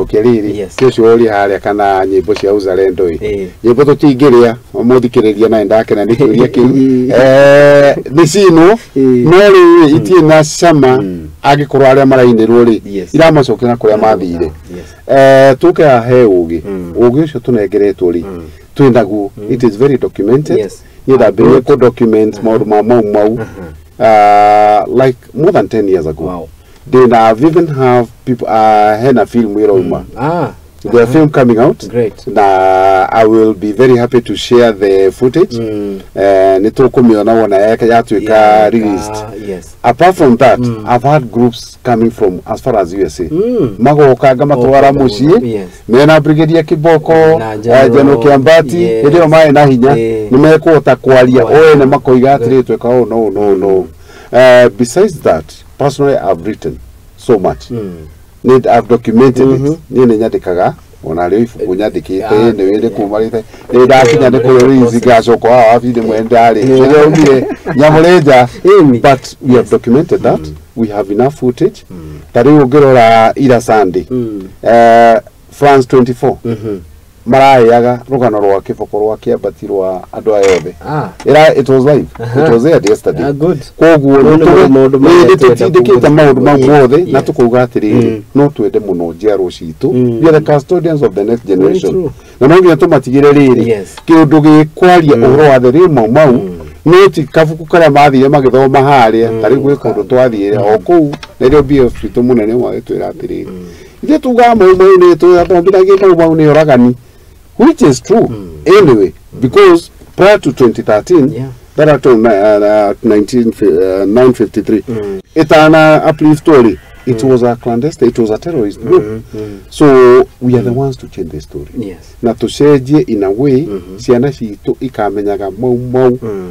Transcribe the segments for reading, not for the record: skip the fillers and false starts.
Keliri kesho oli hali kana nyimbo cia uzalendo nyimbo tutingiria muthikiriria na ndake na nikiria kiu nisino no itie na sama agikorwo aria marainirwo ri iramacokera kuria mathire tuke ahe ugi ucio tunengeretwo ri twindaguo it is very documented either been document mau like more than 10 years ago. Wow. Then I've even have people had a film where the film coming out. Great. I will be very happy to share the footage. Released. Yes. Apart from that, I've had groups coming from as far as USA. Mago kagama tuwara mushi. Mena Brigadier Kiboko, General Kiambati, ndio mae na hinya. Nimekuota kwalia oene makoiga atire tweka no. Besides that, personally I've written so much. I've documented it. Nini nyandikaga ona leo ifuku nyandikite ne wende kumarite ne dakinya ne ko rizi gaso ko afide mwendale ndio mbire nyamuleja but we have documented that. We have enough footage tari ugerora ira Sunday France 24 marayaga rugano rwa kiboko rwa kiabatirwa andu ayothe it was live. It was there yesterday. Good. Koguo tutindikite maundu mothe na tukuga atiri no twende muno njiaro citu we are the custodians of the next generation na no nginya tumatigire riri kindu gikwaria uhoro wa the mau no ti kabuku kara mathire magithoma haria tari gwe kundu twathire o kuu na rio BF tu munene wa twira atiri ithe tuga mau ni twathomithagire mau ni oragani, which is true anyway, because prior to 2013 that at 953 it's an uplift story. It was a clandestine, it was a terrorist group. So we are the ones to change the story. Na tucenjie in a way ciana citu ikamenyaga mau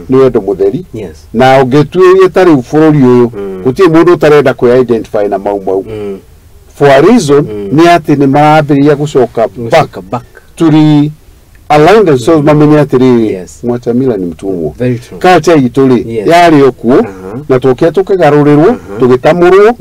ni endo mutheri na ungetuirie tari bururi uyu gutie mundu tarenda ku identify na mau for a reason ni ati ni marambiria gucoka back to the align themselves mamenya atiri mwachamila ni mtumwo culture ituri yari okuo na tukia tukigarurirwo tugitamurwo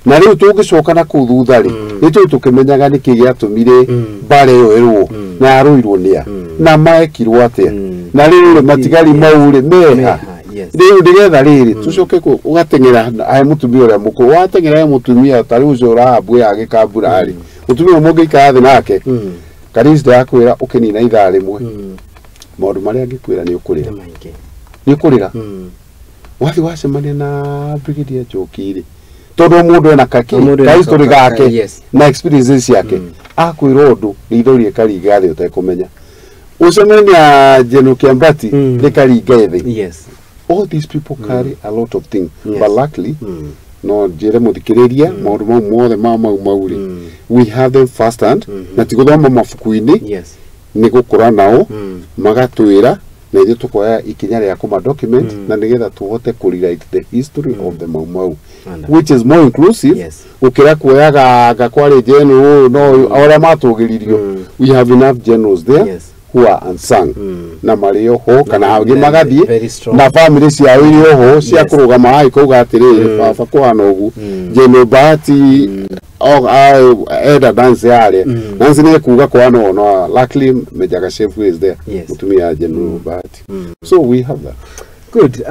na riu tugicoka na kuthutha ri nitu tukimenyaga niki giatumire bare yo erwo na aruirwo nia na maekirwo atia na riu matigari maure meha riu ndigetha riri tucoke ugatengera ahe mutumia uria mukuru watengera mutumia tari ucora abwe agikambura ari mutumia mungi ikathi nake Karizda yakwira ukinina ithaa rimwe maundu maria ngikwira ni ukurira wathi wacemania na Brigadier Jokiri todo mundu ena kaki ka history gake na experiences yake akwira undu rithorie karinga thi utekumenya ucemania General Kiambati ni karinga thi all these people carry a lot of things but luckily no jere muthikiriria maundu mothe mauri we have them first hand na tiguthoma mafuku-ini ni gukura nao magatwira na ithu tukoya ikinya ria kuma document na nigetha tuhote ku rewrite the history of the mau which is more inclusive ukira kuoyaga gakwari general no aria matugiririo we have enough generals there who are unsung na mario ho kana agi magathie na family cia irio ho cia kurugama ai kuga atiri baba kwana ugu General Bahati eda dance yale dance ni kuga kwana no luckily Mejaga chef is there mutumia General Bahati so we have that. Good.